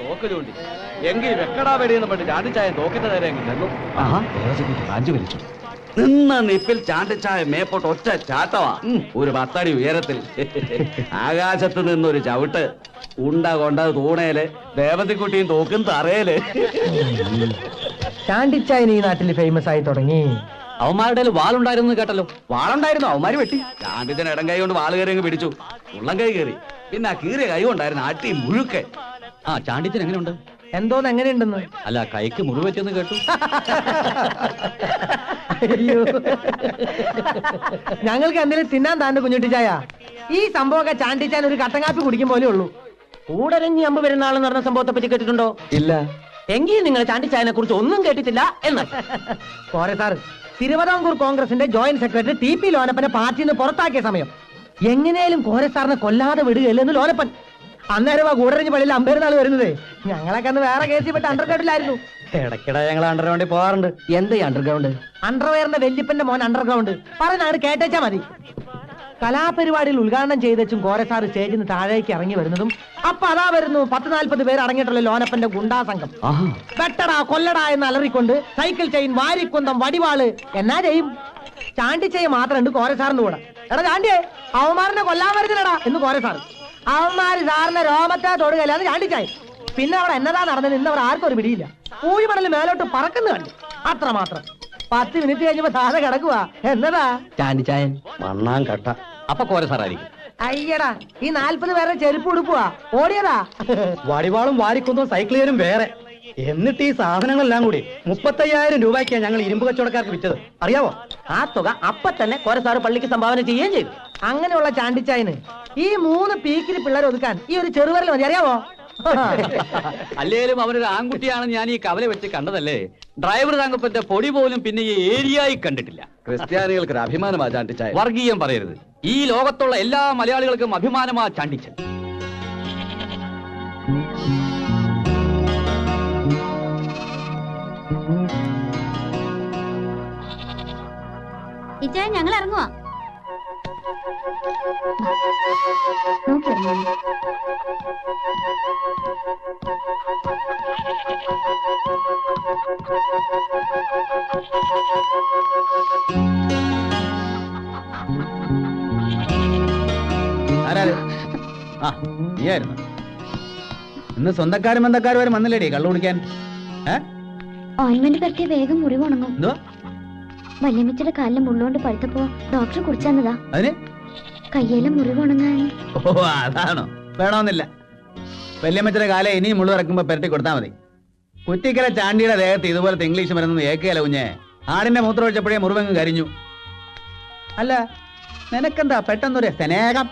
തോക്കലുണ്ട് എങ്കിൽ വെക്കടാ വെടിയെന്ന് പറഞ്ഞ് ചാണ്ടിച്ചായ തോക്കിന്റെ നേരെ ചെന്നു. കാഞ്ചു വലിച്ചു നിന്ന നിപ്പിൽ ചാണ്ടിച്ചായ മേപ്പോട്ട് ഒറ്റ ചാട്ടവാ. ഒരു 10 അടി ഉയരത്തിൽ ആകാശത്ത് നിന്നൊരു ചവിട്ട്. ഉണ്ട കൊണ്ടത് തൂണേല്, ദേവതിക്കുട്ടിയും തോക്കും തറയില്. ചാണ്ടിച്ചായൻ ഈ നാട്ടിൽ ഫേമസ് ആയി തുടങ്ങി. അവന്മാരുടെ വാളുണ്ടായിരുന്നു കേട്ടല്ലോ. വാളുണ്ടായിരുന്നു, അവന്മാര് വെട്ടി. ചാണ്ടിച്ചൻ ഇടം കൈ കൊണ്ട് വാള് കയറി അങ്ങ് പിടിച്ചു. ഉള്ളം കൈ കയറി. പിന്നെ ആ കീറിയ കൈ കൊണ്ടായിരുന്നു അട്ടി മുഴുക്കെ. ആ ചാണ്ടിച്ചൻ എങ്ങനെയുണ്ട്? എന്തോന്ന് എങ്ങനെയുണ്ടെന്ന്? അല്ല, കൈക്ക് മുറിവെച്ചെന്ന് കേട്ടു. അയ്യോ, ഞങ്ങൾക്ക് എന്തെങ്കിലും തിന്നാൻ താണ്ട് കുഞ്ഞുട്ടിച്ചായ. ഈ സംഭവമൊക്കെ ചാണ്ടിച്ചാൻ ഒരു കട്ടങ്കാപ്പി കുടിക്കും പോലെ ഉള്ളൂ. കൂടരഞ്ഞി അമ്പ് പെരുന്നാളെന്ന് പറഞ്ഞ സംഭവത്തെ പറ്റി കേട്ടിട്ടുണ്ടോ? ഇല്ല. എങ്കിൽ നിങ്ങൾ ചാണ്ടിച്ചായനെ കുറിച്ച് ഒന്നും കേട്ടിട്ടില്ല എന്ന്. പോരെ സാർ, തിരുവിതാംകൂർ കോൺഗ്രസിന്റെ ജോയിന്റ് സെക്രട്ടറി TP ലോനപ്പനെ പാർട്ടിയിൽ നിന്ന് പുറത്താക്കിയ സമയം എങ്ങനെയും കോരെ സാറിനെ കൊല്ലാതെ വിടുകയല്ലെന്ന് ലോനപ്പൻ. അന്നേരം ആ കൂടരഞ്ഞ് പള്ളിയിൽ അമ്പേരുന്നാൾ വരുന്നത്. ഞങ്ങളൊക്കെ അന്ന് വേറെ കേസിൽ പെട്ട് അണ്ടർഗ്രൗണ്ടിലായിരുന്നു. ഇടയ്ക്കിടെ ഞങ്ങൾ അണ്ടർഗ്രൗണ്ടിൽ പോകാറുണ്ട്. എന്താ അണ്ടർഗ്രൗണ്ട്? അണ്ടർവെയറിന്റെ വല്യപ്പന്റെ മോൻ അണ്ടർഗ്രൗണ്ട് പറഞ്ഞാണ് കേട്ടേച്ചാ മതി. കലാപരിപാടിയിൽ ഉദ്ഘാടനം ചെയ്തും കോരസാറ് സ്റ്റേജിൽ നിന്ന് താഴേക്ക് ഇറങ്ങി വരുന്നതും അപ്പൊ അതാ വരുന്നു 10-40 പേര് അടങ്ങിയിട്ടുള്ള ലോനപ്പന്റെ ഗുണ്ടാ സംഘം. വെട്ടടാ കൊല്ലടാ എന്ന് അലറിക്കൊണ്ട് സൈക്കിൾ ചെയിൻ, വാരിക്കുന്തം, വടിവാള് എന്നാ ചെയ്യും. ചാണ്ടിച്ചയ മാത്രമുണ്ട് കോരസാറിന്റെ കൂടെ. എടാ ചാണ്ടിയെ, അവന്മാരനെ കൊല്ലാൻ വരുന്നില്ലടാ എന്ന് കോരസാറ്. അവന്മാര് സാറിന്റെ രോമത്തെ തൊടുകയില്ലാന്ന് ചാണ്ടിച്ചായി. പിന്നെ അവിടെ എന്നതാ നടന്നത് ഇന്ന് അവർ ആർക്കും ഒരു പിടിയില്ല. പൂഴിമണല് മേലോട്ട് പറക്കുന്നു കണ്ടു, അത്രമാത്രം. 10 മിനിറ്റ് കഴിഞ്ഞപ്പോ സാധ കിടക്കുക. എന്നതാ ചാണ്ടിച്ചായൻ മണ്ണാൻ കട്ട. അപ്പൊ കോരസാറായിരിക്കും. അയ്യടാ, ഈ 40 പേരെ ചെരുപ്പ് ഉടുപ്പുവാ ഓടിയതാ. വടിവാളും വാരിക്കുന്നതും സൈക്കിളുകാരും വേറെ. എന്നിട്ട് ഈ സാധനങ്ങളെല്ലാം കൂടി 35,000 രൂപയ്ക്കാണ് ഞങ്ങൾ ഇരുമ്പ് കച്ചവടക്കാർക്ക് വിറ്റത്. അറിയാവോ? ആ തുക അപ്പൊ തന്നെ കോരസാറ് പള്ളിക്ക് സംഭാവന ചെയ്യുകയും ചെയ്തു. അങ്ങനെയുള്ള ചാണ്ടിച്ചായന് ഈ 3 പീക്കിരി പിള്ളേരെ ഒതുക്കാൻ ഈ ഒരു ചെറുവരൽ മതി. അറിയാവോ? അല്ലേലും അവനൊരു ആൺകുട്ടിയാണെന്ന് ഞാൻ ഈ കവല വെച്ച് കണ്ടതല്ലേ. ഡ്രൈവർ താങ്കപ്പന്റെ പൊടി പോലും പിന്നെ ഈ ഏരിയയിൽ കണ്ടിട്ടില്ല. ക്രിസ്ത്യാനികൾക്ക് ഒരു അഭിമാനമാ ചാണ്ടിച്ചായ. വർഗീയം പറയരുത്. ഈ ലോകത്തുള്ള എല്ലാ മലയാളികൾക്കും അഭിമാനമാ ചാണ്ടിച്ചൻ. ഞങ്ങൾ ഇറങ്ങുവാ. നീയായിരുന്നു ഇന്ന് സ്വന്തക്കാരും ബന്ധക്കാരും വരെ വന്നില്ലേടി കള്ളു കുടിക്കാൻ? ഓയിന്റ്മെന്റ് പറ്റിയ വേഗം മുറിവ് ഉണങ്ങും. വല്യമ്മച്ചിയുടെ കാലിലും മുള്ളുകൊണ്ട് പഴുത്തപ്പോ ഡോക്ടർ കുടിച്ചെന്നതാ. അതിന് കയ്യിലും മുറിവ് ഉണങ്ങാൻ. ഓ അതാണോ? വേണമെന്നില്ല. വല്യമ്മച്ചിയുടെ കാലം ഇനിയും മുള്ളു ഇറക്കുമ്പോ പെരട്ടി കൊടുത്താൽ മതി. കുറ്റിക്കര ചാണ്ടിയുടെ ദേഹത്ത് ഇതുപോലത്തെ ഇംഗ്ലീഷ് മരുന്നൊന്നും ഏക്കുകയല്ല കുഞ്ഞെ. ആടിന്റെ മൂത്രം ഒഴിച്ചപ്പോഴേ മുറിവങ്ങ് കരിഞ്ഞു. അല്ല നിനക്കെന്താ പെട്ടെന്നൊരു സ്നേഹം?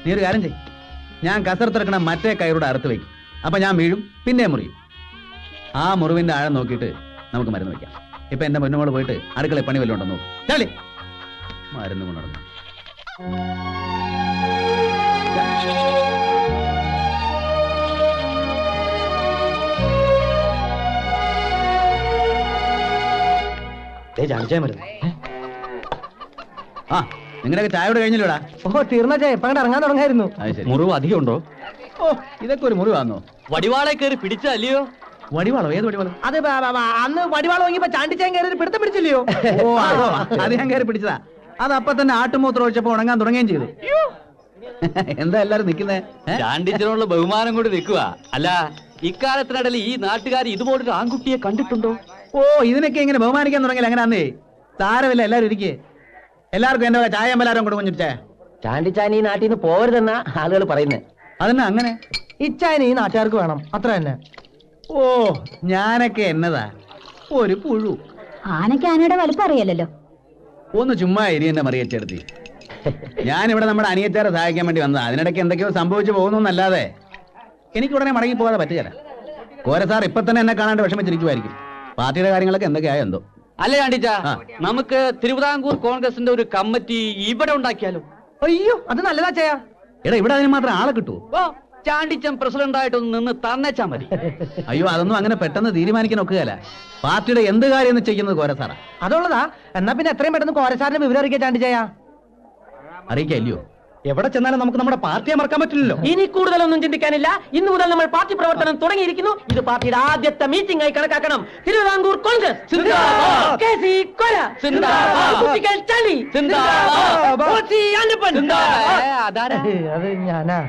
നീ ഒരു കാര്യം ചെയ്യും, ഞാൻ കസർത്തിറക്കണ മറ്റേ കയറൂടെ അറുത്ത് വയ്ക്കും. അപ്പൊ ഞാൻ വീഴും, പിന്നെ മുറിയും. ആ മുറിവിന്റെ ആഴം നോക്കിയിട്ട് നമുക്ക് മരുന്ന് വയ്ക്കാം. ഇപ്പൊ എന്റെ മുന്നോട് പോയിട്ട് അടുക്കള പണി വല്ലതും ഉണ്ടോ നോക്കും. ചളി മരുന്ന് കൊണ്ടുവന്നു. ആ നിങ്ങളൊക്കെ ചായയോട് കഴിഞ്ഞില്ലോടാ? ഓ തീർന്ന ചായ ഇപ്പൊ ഇറങ്ങാൻ തുടങ്ങായിരുന്നു. മുറിവ് അധികം ഉണ്ടോ? ഓ ഇതൊക്കെ ഒരു മുറിവാന്നോ? വടിവാളെ കയറി പിടിച്ചല്ലയോ? വടിവാളോ? ഏത് വടിവാളോ? അത് അന്ന് വടിവാള വാങ്ങിയപ്പോ ചാണ്ടിച്ചാൻ കയറി പിടുത്തം പിടിച്ചില്ലയോ? ഓ അതോ, അത് ഞാൻ കയറി പിടിച്ചതാ. അത് അപ്പൊ തന്നെ ആട്ടുമൂത്രം ഒഴിച്ചപ്പോ ഉണങ്ങാൻ തുടങ്ങുകയും ചെയ്തു. എന്താ എല്ലാരും നിക്കുന്നേ? ചാണ്ടിച്ചനോടുള്ള ബഹുമാനം കൊണ്ട് നിൽക്കുക. അല്ല ഇക്കാലത്തിനിടയിൽ ഈ നാട്ടുകാർ ഇതുപോലൊരു ആൺകുട്ടിയെ കണ്ടിട്ടുണ്ടോ? ഓ ഇതിനൊക്കെ ഇങ്ങനെ ബഹുമാനിക്കാൻ തുടങ്ങിയില്ല. അങ്ങനെ അന്നേ സാരമില്ല, എല്ലാരും ഇരിക്കേ. എല്ലാവർക്കും എന്റെ ചായ അമ്പലാരം കൊടുക്കുഞ്ഞിട്ടേ. ചാണ്ടിച്ചാൻ ഈ നാട്ടിൽ നിന്ന് പോരുതെന്ന ആളുകൾ പറയുന്നത്. അതന്നെ അങ്ങനെ. ഇച്ചായന് ഈ നാട്ടുകാർക്ക് വേണം, അത്ര തന്നെ. ഓ ഞാനൊക്കെ എന്നതാ ഒരു പുഴു. ആനയ്ക്ക് ആനയുടെ വലിപ്പം അറിയാലല്ലോ. ഒന്ന് ചുമ്മാ എരിയെന്നെ മറിയച്ചെടുത്തി. ഞാനിവിടെ നമ്മുടെ അനിയച്ചാരെ സഹായിക്കാൻ വേണ്ടി വന്നതാ. അതിനിടയ്ക്ക് എന്തൊക്കെയോ സംഭവിച്ചു പോകുന്നല്ലാതെ എനിക്ക് ഉടനെ മടങ്ങി പോകാതെ പറ്റുകയില്ല. കോരസാർ ഇപ്പൊ തന്നെ എന്നെ കാണാണ്ട് വിഷമിച്ചിരിക്കുമായിരിക്കും. പാർട്ടിയുടെ കാര്യങ്ങളൊക്കെ എന്തൊക്കെയായോ എന്തോ. അല്ല ചാണ്ടിച്ച, നമുക്ക് തിരുവിതാംകൂർ കോൺഗ്രസിന്റെ ഒരു കമ്മിറ്റി ഇവിടെ ഉണ്ടാക്കിയാലോ? അയ്യോ അത് നല്ലതാ ചെയ്യാ. എടാ ഇവിടെ അതിന് മാത്രം ആളെ കിട്ടുമോ? ചാണ്ടിച്ചൻ പ്രസിഡന്റ് ആയിട്ടൊന്ന് നിന്ന് തന്നേച്ചാ മതി. അയ്യോ അതൊന്നും അങ്ങനെ പെട്ടെന്ന് തീരുമാനിക്കാൻ ഒക്കുകയല്ല. പാർട്ടിയുടെ എന്ത് കാര്യം ചെയ്യുന്നത് കോരസാറാ. അതുള്ളതാ. എന്നാ പിന്നെ എത്രയും പെട്ടെന്ന് കോരസാറിന്റെ വിവരം അറിയിക്കാൻ ചാണ്ടിച്ചായ. അറിയിക്കല്ലയോ? എവിടെ ചെന്നാലും നമുക്ക് നമ്മുടെ പാർട്ടിയെ മറക്കാൻ പറ്റില്ലല്ലോ. ഇനി കൂടുതലൊന്നും ചിന്തിക്കാനില്ല. ഇന്നു മുതൽ നമ്മൾ പാർട്ടി പ്രവർത്തനം തുടങ്ങിയിരിക്കുന്നു. ഇത് പാർട്ടിയുടെ ആദ്യത്തെ മീറ്റിംഗ് ആയി കണക്കാക്കണം. തിരുവിതാംകൂർ കോൺഗ്രസ് സിന്ദാബാദ്, കെ.സി. കൊല സിന്ദാബാദ്, കുട്ടികൾ ചളി സിന്ദാബാദ്, ഓസി അന്നപ്പൻ സിന്ദാബാദ്. അതാരാ? അത് ഞാനാ.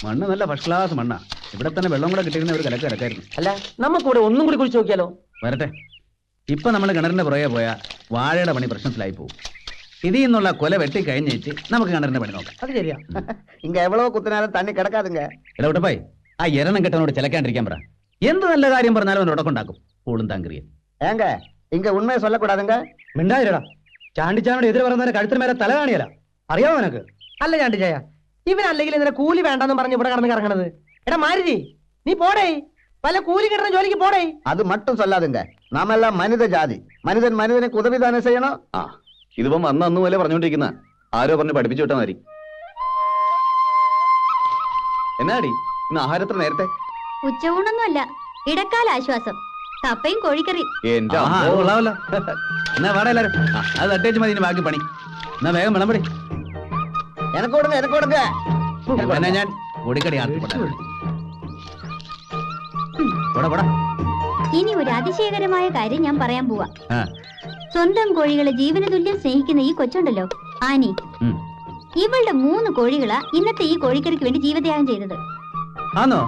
മണ്ണ് നല്ല ഫസ്റ്റ് ക്ലാസ് മണ്ണാ. ഇവിടെ തന്നെ വെള്ളം കൂടെ കിട്ടിയിരുന്ന ഒരു കലക്ക് കിടക്കായിരുന്നു. അല്ല, നമുക്കൂടെ ഒന്നും കൂടി കുളിച്ചു നോക്കിയാലോ? വരട്ടെ. ഇപ്പൊ നമ്മൾ കിണറിന്റെ പുറകെ പോയാൽ വാഴയുടെ പണി പ്രശ്നത്തിലായി പോകും. ഇതിൽ നിന്നുള്ള കൊല വെട്ടി കഴിഞ്ഞേച്ച് നമുക്ക് കിണറിന്റെ പണി നോക്കാം. അത് ശരിയാ. ഇങ്ങ എവ്വളോ കുത്തനാലും തണ്ണി കിടക്കാതുങ്ക. ഇടവിട്ടപ്പായി ആ എരണം കെട്ടനോട് ചിലക്കാണ്ടിരിക്കാൻ പറ. എന്ത് നല്ല കാര്യം പറഞ്ഞാലും അവൻ ഉടക്കുണ്ടാക്കും. പൂളും താങ്കരിയെ ഏങ്ക ഇങ്ങ ഉണ്മയെ சொல்லக்கூடாதுங்க. മിണ്ടായിരടാ. ചാണ്ടിച്ചാനോട് എതിര് പറയുന്നവരെ കഴുത്തിന് മേലെ തല കാണിയല്ല. അറിയാമോ നിനക്ക്? അല്ല ചാണ്ടിച്ചായ, ഇവൻ അല്ലെങ്കിൽ ഇതിനെ കൂലി വേണ്ടെന്ന് പറഞ്ഞ് ഇവിടെ കടന്ന് കറങ്ങണത്. എടാ മാരുതി, നീ പോടേ, വല്ല കൂലി കിട്ടുന്ന ജോലിക്ക് പോടേ. അത് മട്ടും சொல்லாதுங்க. നാമെല്ലാം മനിത ജാതി. മനിതൻ മനിതനെ ഉദവിദാനം ചെയ്യണം. ആ ഇതിപ്പം അന്ന് പോലെ പറഞ്ഞോണ്ടിരിക്കുന്ന ആരോ പറഞ്ഞ് പഠിപ്പിച്ചു വിട്ടാ മതി. എന്നാടി ഇന്ന് ആഹാരത്തിന് നേരത്തെ? ഉച്ചയൂണൊന്നുമല്ല, ഇടക്കാല ആശ്വാസം. കപ്പയും കോഴിക്കറി. എന്റെ കൊള്ളാമല്ലോ. എന്നാ വേറെ എല്ലാരും അത് തട്ടേച്ച് മതി. ഇനി ബാക്കി പണി എന്നാ വേഗം വിളമ്പടി. എനക്കോടുങ്ക എനക്കോടുങ്ക. എന്നാ ഞാൻ പൊടിക്കടി ആർത്തിപ്പെടാ. ഇനി ഒരു അതിശയകരമായ കാര്യം ഞാൻ പറയാൻ പോവാ. സ്വന്തം കോഴികളെ ജീവന തുല്യം സ്നേഹിക്കുന്ന ഈ കൊച്ചുണ്ടല്ലോ, ആനി, ഇവളുടെ 3 കോഴികളാ ഇന്നത്തെ ഈ കോഴിക്കറിക്ക് വേണ്ടി ജീവത്യാഗം ചെയ്തത്. ആണോ?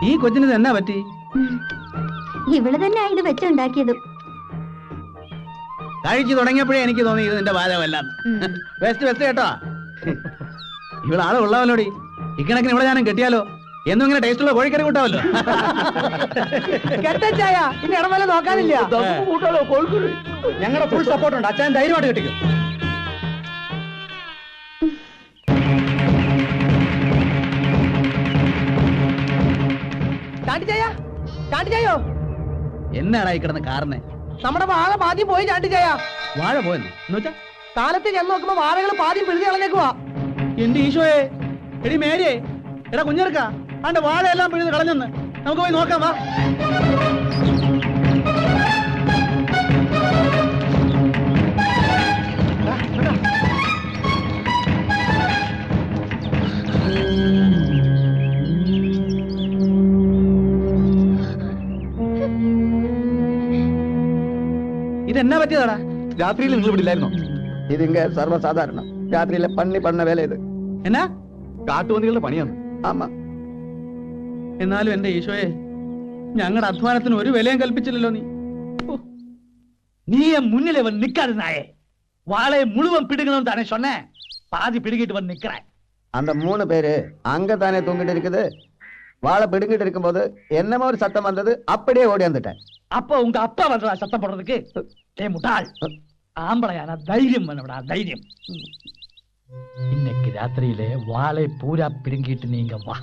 ഈ കൊച്ചിന് എന്നാ പറ്റി? ഇവള് തന്നെ ഇത് വെച്ചുണ്ടാക്കിയതും. കഴിച്ചു തുടങ്ങിയപ്പോഴേ എനിക്ക് തോന്നി ഇത് നിന്റെ പാചകമല്ല. വെസ്റ്റ് വെസ്റ്റ് കേട്ടോ. ഇവളാളെ ഉള്ളവല്ലോടി. ഇക്കണക്കിന് ഇവിടെ ഞാനും കെട്ടിയാലോ? എന്നും ഇങ്ങനെ ടേസ്റ്റുള്ള കോഴിക്കറി കൂട്ടാവല്ലോ. കെട്ടച്ചായ ഇനി ഇടമല നോക്കാനില്ല. ഞങ്ങളുടെ ഫുൾ സപ്പോർട്ട് ഉണ്ട്. അച്ഛൻ ധൈര്യമായിട്ട് കെട്ടിക്കും. ചാണ്ടിച്ചായ, ചാണ്ടിച്ചായോ, എന്നാടാ ഈ കിടന്ന് കാറിനെ? നമ്മുടെ വാഴ പാതി പോയി ചാണ്ടിച്ചായ. വാഴ പോയെന്ന് എന്നുവെച്ചാ കാലത്ത് ചെന്ന് നോക്കുമ്പോ വാഴകൾ പാതി പിഴുതി കളഞ്ഞേക്കുവാ. എന്റെ ഈശോയെ, എടി മേരിയെ, എടാ കുഞ്ഞെടുക്ക, അന്റെ വാഴയെല്ലാം പിഴുത് കളഞ്ഞെന്ന്. നമുക്ക് പോയി നോക്കാം വാ. ഇതെന്നാ പറ്റിയതാടാ? രാത്രിയിൽ നിങ്ങൾ ഇവിടെ ഇല്ലായിരുന്നോ? ഇതിങ്ക സർവ്വസാധാരണം. രാത്രിയിലെ പണ്ണി പണ്ണ വേല ഇത്. എന്നാ? കാട്ടുപന്നികളുടെ പണിയാണ്. ആമാ. എന്നാലും എന്റെ ഈശോയെ, ഞങ്ങളുടെ അധ്വാനത്തിന് ഒരു വിലയും കൽപ്പിച്ചില്ലല്ലോ നീ. நீ முன்னில வந்து நிக்காது நாயே. வாழையை முழுவன் பிடுங்கணும் தானே சொன்னேன். பாதி பிடுங்கிட்டு வந்து நிக்கிறேன். அந்த 3 பேரு அங்க தானே தூங்கிட்டு இருக்குது. வாழை பிடுங்கிட்டு இருக்கும்போது என்னமோ ஒரு சத்தம் வந்தது. அப்படியே ஓடி வந்துட்டேன். அப்ப உங்க அப்பா வந்தா சத்தம் போடுறதுக்கு? ஏ முட்டாள், ஆம்பளையான தைரியம் வேணும்டா, தைரியம். இன்னைக்கு ராத்திரியிலே வாழை பூரா பிடுங்கிட்டு நீங்க வா,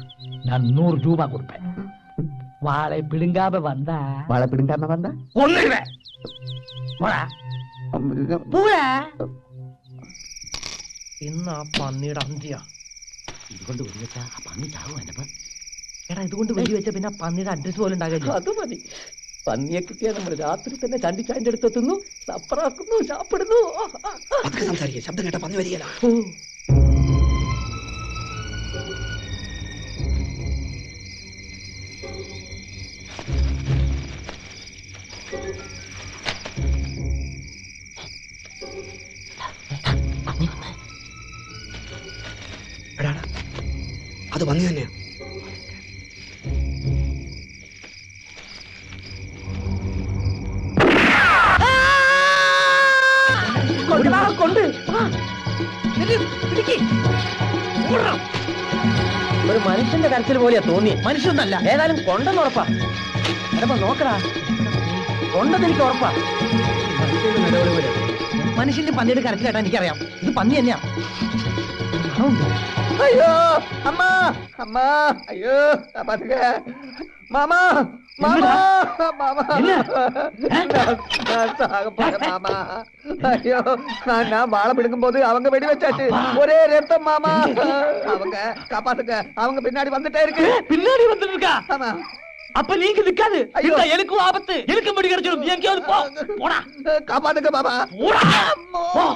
நான் 100 ரூபாய் கொடுப்பேன். வாழை பிடுங்காம வந்தா வாழை பிடுங்காம வந்தா ஒண்ணுவேன். ഇന്ന് ആ പന്നിയുടെ അന്ത്യ. ഇതുകൊണ്ട് വെടിവെച്ചാ ആ പന്നി ചാവും. എന്നെ എടാ, ഇതുകൊണ്ട് വെടിവെച്ച പിന്നെ പന്നിയുടെ അഡ്രസ് പോലും ഉണ്ടാകില്ല. അത് മതി. പന്നിയെ കിട്ടിയാൽ നമ്മൾ രാത്രി തന്നെ ചണ്ടിച്ചായന്റെ അടുത്തെത്തുന്നു, സപ്പറാക്കുന്നു, ചാപ്പിടുന്നു. സംസാരിക്കുക, ശബ്ദം കേട്ട പന്നി വരികയില്ല. അത് പന്നി തന്നെയാ. കൊണ്ടാ, കൊണ്ട് ആ. ഒരു മനുഷ്യന്റെ കരച്ചിൽ പോലെയാ തോന്നി. മനുഷ്യന്നല്ല, ഏതായാലും കൊണ്ടെന്ന് ഉറപ്പാ. എടപ്പ നോക്കടാ, കൊണ്ടെന്ന് എനിക്ക് ഉറപ്പാ. മനുഷ്യന്റെ പന്നിയുടെ കരച്ചിലേട്ടാ എനിക്കറിയാം. ഇത് പന്നി തന്നെയാ. അയ്യോ അമ്മ അമ്മ അയ്യോ മാമ മാമ മാമ മാമ അയ്യോ ഞാൻ வாழ பிடிக்கும் போது அவங்க வெடி வச்சாச்சு ஒரே ரத்தம் மாமா அவங்க காப்பாத்துக்க அவங்க பின்னாடி வந்துட்டே இருக்கு பின்னாடி வந்துட்டு இருக்கா ஆமா அப்ப நீங்க நிக்காது இந்த எனக்கும் ஆபத்து எனக்கு முடி கிடைச்சிடும் நீ எங்கேயாவது போ போடா காப்பாத்துக்க மாமா போடா போ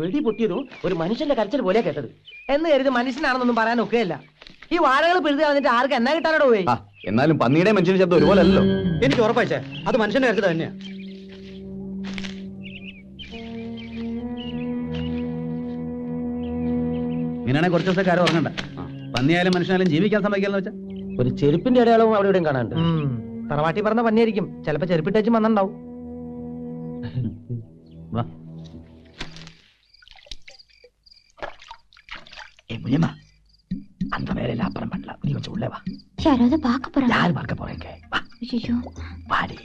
വെടി പൊട്ടിയതും ഒരു മനുഷ്യന്റെ കരച്ചിൽ പോലെയാ കേട്ടത് എന്ന് കരുതി മനുഷ്യനാണെന്നൊന്നും പറയാൻ ഒക്കെയല്ല. ഈ വാഴകൾ പിഴുതി കളഞ്ഞിട്ട് ആർക്ക് എന്നാ കിട്ടാനോ പോയി. എന്നാലും പന്നിയുടെ മനുഷ്യന്റെ ശബ്ദം ഒരുപോലല്ലോ. എനിക്ക് ഉറപ്പായിച്ചേ അത് മനുഷ്യന്റെ കരച്ചിൽ തന്നെയാ. ഇങ്ങനെയാണെങ്കിൽ കുറച്ച് ദിവസം കാര്യം ഉറങ്ങണ്ട. പന്നിയായാലും മനുഷ്യനായാലും ജീവിക്കാൻ സമ്മതിക്കാന്ന് വെച്ചാ ഒരു ചെരുപ്പിന്റെ അടയാളവും അവിടെ ഇവിടെയും കാണാണ്ട്. തറവാട്ടി പറഞ്ഞ പന്നിയായിരിക്കും, ചിലപ്പോ ചെരുപ്പിട്ടേച്ചും വന്നിണ്ടാവും. വാ. முனியம்மா அந்த வேலையில அப்புறம் பண்ணலாம் நீ கொஞ்சம் உள்ள வா யாராவது பார்க்க போறாங்க யார் பார்க்க போறீங்க வா ஐயோ வாடி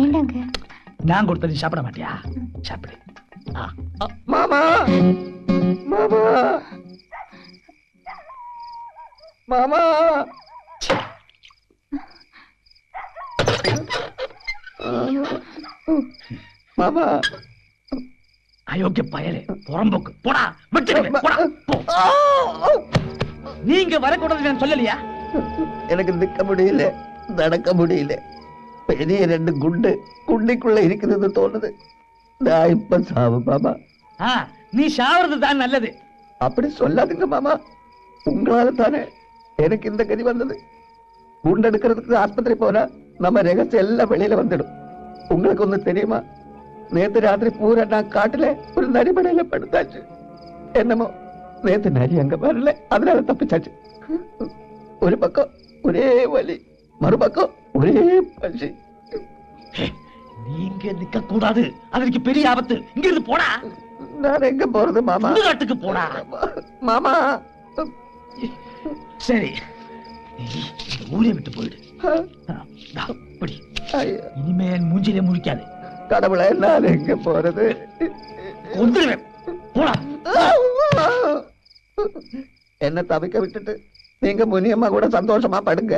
வேண்டாங்க நான் கொடுத்தது சாப்பிட மாட்டியா சாப்பிடு மாமா மாமா மாமா மாமா அயோக்கிய பயலே புறம்போக்கு போடா விட்டுடுவேன் போடா போ நீங்க வரக்கூடாது நான் சொல்லலையா எனக்கு நிக்க முடியல நடக்க முடியல பெரிய 2 குண்டு குண்டிக்குள்ள இருக்குதுன்னு தோணுது நான் இப்ப சாவு மாமா நீ சாவறது தான் நல்லது அப்படி சொல்லாதுங்க மாமா உங்களால தானே எனக்கு இந்த கதி வந்தது குண்டு எடுக்கிறதுக்கு ஆஸ்பத்திரி போனா நம்ம ரகசியம் எல்லாம் வெளியில வந்துடும் உங்களுக்கு ஒண்ணு தெரியுமா நேத்து ராத்திரி பூரா நான் காட்டுல ஒரு நரிமடையில படுத்தாச்சு என்னமோ நேத்து நரி அங்க வரல அதனால தப்பிச்சாச்சு ஒரு பக்கம் ஒரே வலி மறுபக்கம் ஒரே பசி நீங்க நிக்க கூடாது அதற்கு பெரிய ஆபத்து இங்க இருந்து போடா நான் எங்க போறது மாமா காட்டுக்கு போடா மாமா சரி ஊரை விட்டு போயிடு இனிமேல் மூஞ்சிலே முழிக்காது கடவுளை நான் எங்க போறது கொன்றுவேன் போடா என்ன தவிக்க விட்டுட்டு நீங்க முனியம்மா கூட சந்தோஷமா படுங்க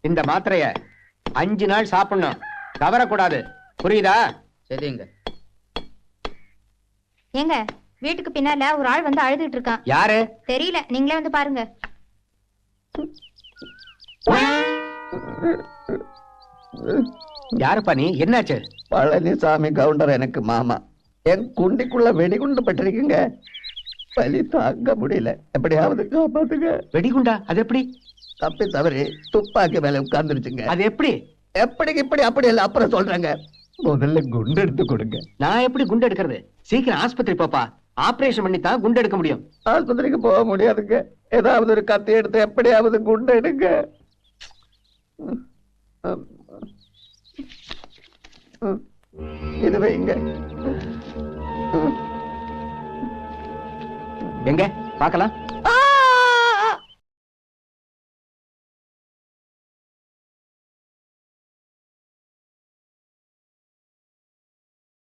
இந்த மாத்திரைய 5 நாள் சாப்பிடணும் தவறக்கூடாது புரியுதா சரிங்க ஏங்க வீட்டுக்கு பின்னால ஒரு ஆள் வந்து அழுதுட்டு இருக்கான் யாரு தெரியல நீங்களே வந்து பாருங்க யாருப்பா நீ என்னாச்சு பழனிசாமி கவுண்டர் எனக்கு மாமா என் குண்டிக்குள்ள வெடிகுண்டு பட்டிருக்குங்க வலி தாங்க முடியல எப்படியாவது காப்பாத்துங்க வெடிகுண்டா அது எப்படி தப்பி தவறி துப்பாக்கி மேல உட்கார்ந்துருச்சுங்க அது எப்படி எப்படிக்கு இப்படி அப்படி இல்ல அப்புறம் சொல்றேங்க முதல்ல குண்டு எடுத்து கொடுங்க நான் எப்படி குண்டு எடுக்கிறது சீக்கிரம் ஆஸ்பத்திரி போப்பா ஆபரேஷன் பண்ணி தான் குண்டு எடுக்க முடியும் ஆஸ்பத்திரிக்கு போக முடியாதுங்க ஏதாவது ஒரு கத்தி எடுத்து எப்படியாவது குண்டு எடுங்க இது வைங்க எங்க பார்க்கலாம்